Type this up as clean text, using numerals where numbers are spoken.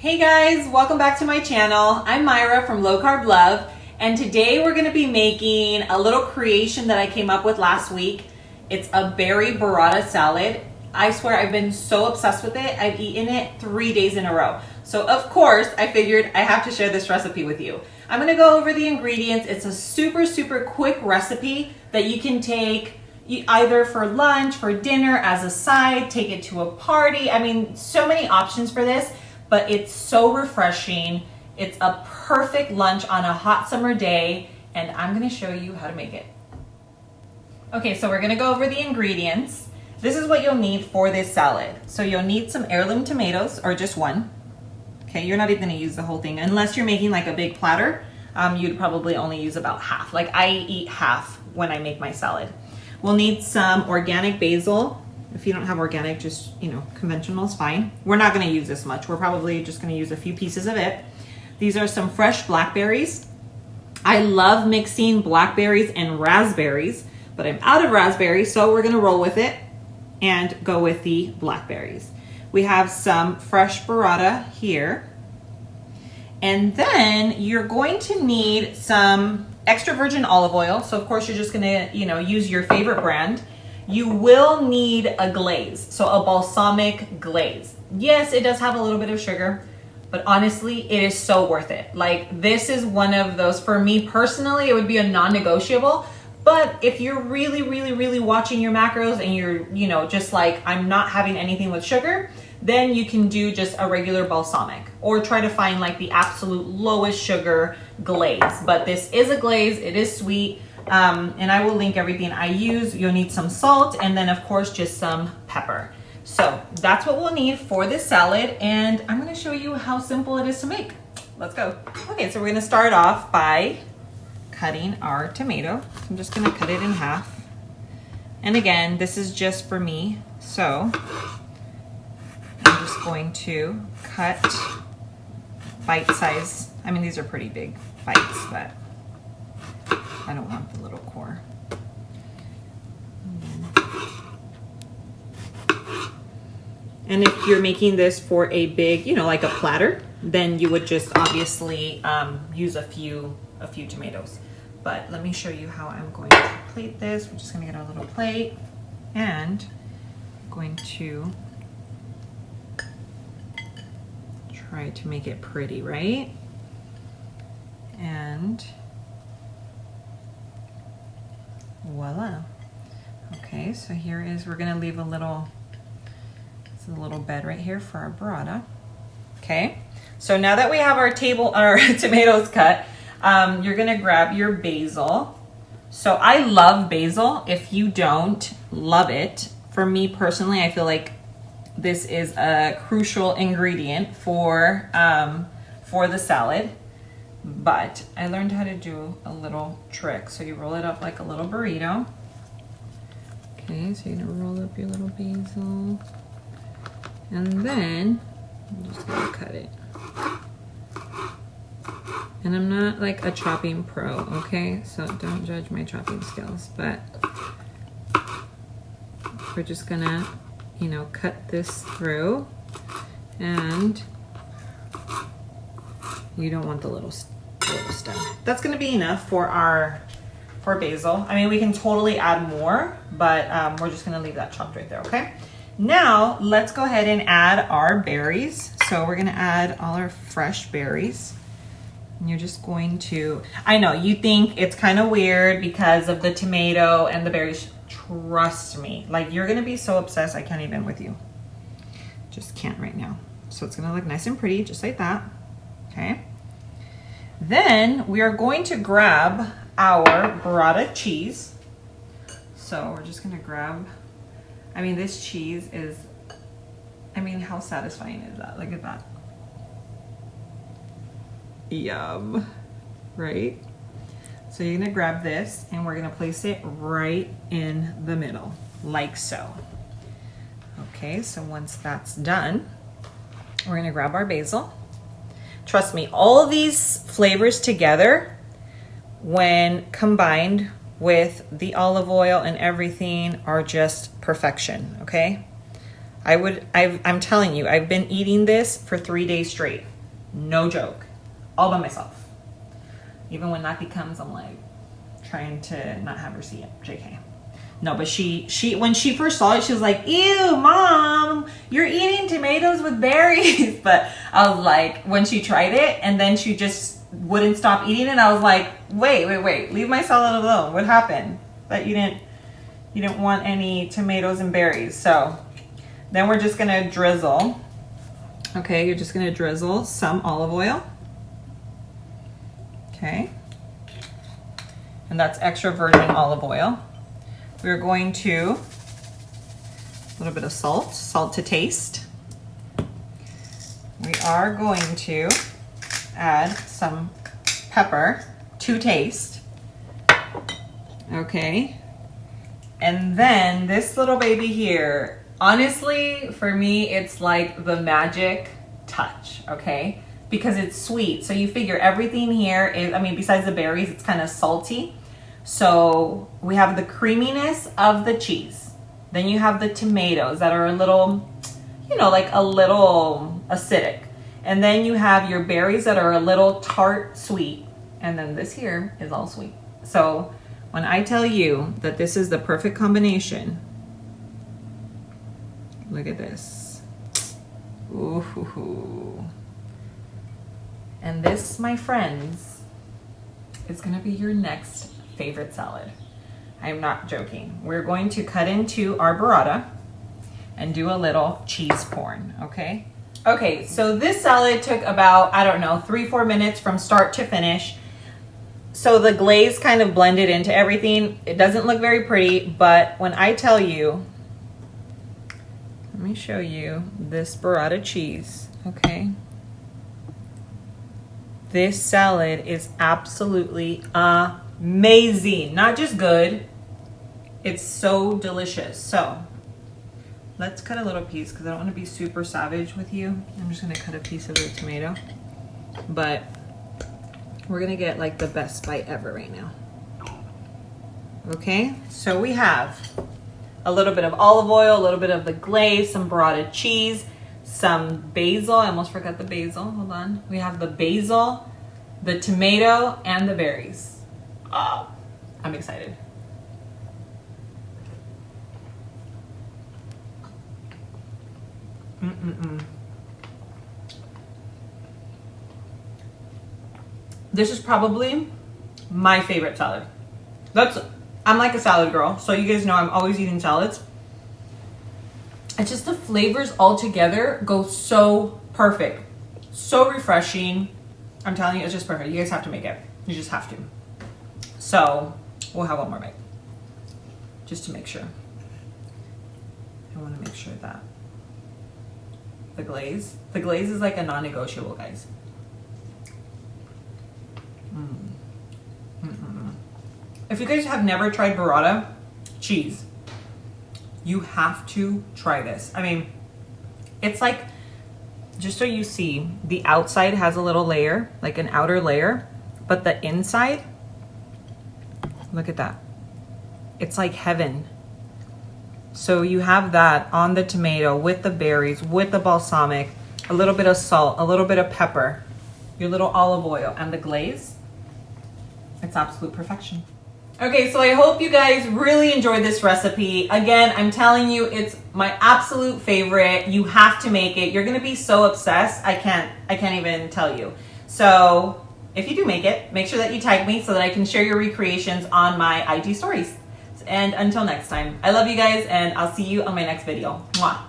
Hey guys, welcome back to my channel. I'm Myra from Low Carb Love, and today we're gonna be making a little creation that I came up with last week. It's a berry burrata salad. I swear I've been so obsessed with it. I've eaten it 3 days in a row. So of course, I figured I have to share this recipe with you. I'm gonna go over the ingredients. It's a super quick recipe that you can take either for lunch, for dinner, as a side, take it to a party. I mean, so many options for this. But it's so refreshing. It's a perfect lunch on a hot summer day, and I'm gonna show you how to make it. Okay, so we're gonna go over the ingredients. This is what you'll need for this salad. So you'll need some heirloom tomatoes, or just one. Okay, you're not even gonna use the whole thing. Unless you're making like a big platter, you'd probably only use about half. Like I eat half when I make my salad. We'll need some organic basil. If you don't have organic, just, conventional is fine. We're not gonna use this much. We're probably just gonna use a few pieces of it. These are some fresh blackberries. I love mixing blackberries and raspberries, but I'm out of raspberries, so we're gonna roll with it and go with the blackberries. We have some fresh burrata here. And then you're going to need some extra virgin olive oil. So of course you're just gonna, use your favorite brand. You will need a glaze, so a balsamic glaze. Yes, it does have a little bit of sugar, but honestly, it is so worth it. Like, this is one of those, for me personally, it would be a non-negotiable. But if you're really watching your macros and you're, just like, I'm not having anything with sugar, then you can do just a regular balsamic or try to find like the absolute lowest sugar glaze. But this is a glaze, it is sweet. And I will link everything I use. You'll need some salt and then of course just some pepper. So that's what we'll need for this salad, and I'm gonna show you how simple it is to make. Let's go. Okay, so we're gonna start off by cutting our tomato. I'm just gonna cut it in half. And again, this is just for me. So I'm just going to cut bite size. I mean, these are pretty big bites, but I don't want the little core. And if you're making this for a big, like a platter, then you would just obviously use a few tomatoes. But let me show you how I'm going to plate this. We're just gonna get our little plate, and I'm going to try to make it pretty, right? And voila. Okay, so here is, we're gonna leave a little bed right here for our burrata. Okay, so now that we have our tomatoes cut, you're gonna grab your basil. So I love basil. If you don't, love it. For me personally, I feel like this is a crucial ingredient for the salad. But I learned how to do a little trick. So you roll it up like a little burrito. Okay, so you're gonna roll up your little basil. And then I'm just gonna cut it. And I'm not like a chopping pro, okay? So don't judge my chopping skills, but we're just gonna, cut this through. And you don't want the little stem. That's gonna be enough for basil. I mean, we can totally add more, but we're just gonna leave that chopped right there, okay? Now, let's go ahead and add our berries. So we're gonna add all our fresh berries. And you're just going to, I know, you think it's kind of weird because of the tomato and the berries. Trust me, like, you're gonna be so obsessed, I can't even with you. Just can't right now. So it's gonna look nice and pretty, just like that, okay? Then we are going to grab our burrata cheese. So we're just gonna grab, I mean, this cheese is, I mean, how satisfying is that? Look at that. Yum, right? So you're gonna grab this and we're gonna place it right in the middle, like so. Okay, so once that's done, we're gonna grab our basil. Trust me, all of these flavors together, when combined with the olive oil and everything, are just perfection, okay? I'm telling you, I've been eating this for 3 days straight. No joke. All by myself. Even when Naki comes, I'm like trying to not have her see it. JK. No, but she when she first saw it, she was like, ew, Mom, you're eating tomatoes with berries. But I was like, when she tried it and then she just wouldn't stop eating it, I was like, wait, leave my salad alone. What happened? That you didn't want any tomatoes and berries. So then we're just gonna drizzle. Okay, you're just gonna drizzle some olive oil. Okay. And that's extra virgin olive oil. We're going to, a little bit of salt to taste. We are going to add some pepper to taste. Okay. And then this little baby here, honestly, for me, it's like the magic touch, okay? Because it's sweet. So you figure everything here is, I mean, besides the berries, it's kind of salty. So we have the creaminess of the cheese. Then you have the tomatoes that are a little, you know, like a little acidic. And then you have your berries that are a little tart sweet. And then this here is all sweet. So when I tell you that this is the perfect combination, look at this. Ooh. And this, my friends, is gonna be your next favorite salad. I'm not joking. We're going to cut into our burrata and do a little cheese porn, okay? Okay, so this salad took about, I don't know, 3-4 minutes from start to finish. So the glaze kind of blended into everything. It doesn't look very pretty, but when I tell you, let me show you this burrata cheese, okay? This salad is absolutely amazing. Not just good, it's so delicious. So let's cut a little piece because I don't want to be super savage with you. I'm just going to cut a piece of the tomato, but we're going to get like the best bite ever right now. Okay, so we have a little bit of olive oil, a little bit of the glaze, some burrata cheese, some basil. I almost forgot the basil. Hold on. We have the basil, the tomato, and the berries. I'm excited. This is probably my favorite salad. I'm like a salad girl, so you guys know I'm always eating salads. It's just the flavors all together go so perfect. So refreshing. I'm telling you, it's just perfect. You guys have to make it. You just have to. So we'll have one more bite. Just to make sure. I want to make sure that the glaze is like a non-negotiable, guys. If you guys have never tried burrata cheese, you have to try this. I mean, it's like, just so you see, the outside has a little layer, like an outer layer, but the inside, look at that. It's like heaven. So you have that on the tomato with the berries, with the balsamic, a little bit of salt, a little bit of pepper, your little olive oil, and the glaze. It's absolute perfection. Okay, so I hope you guys really enjoyed this recipe. Again, I'm telling you, it's my absolute favorite. You have to make it. You're gonna be so obsessed. I can't even tell you. So if you do make it, make sure that you tag me so that I can share your recreations on my IG stories. And until next time, I love you guys and I'll see you on my next video. Mwah.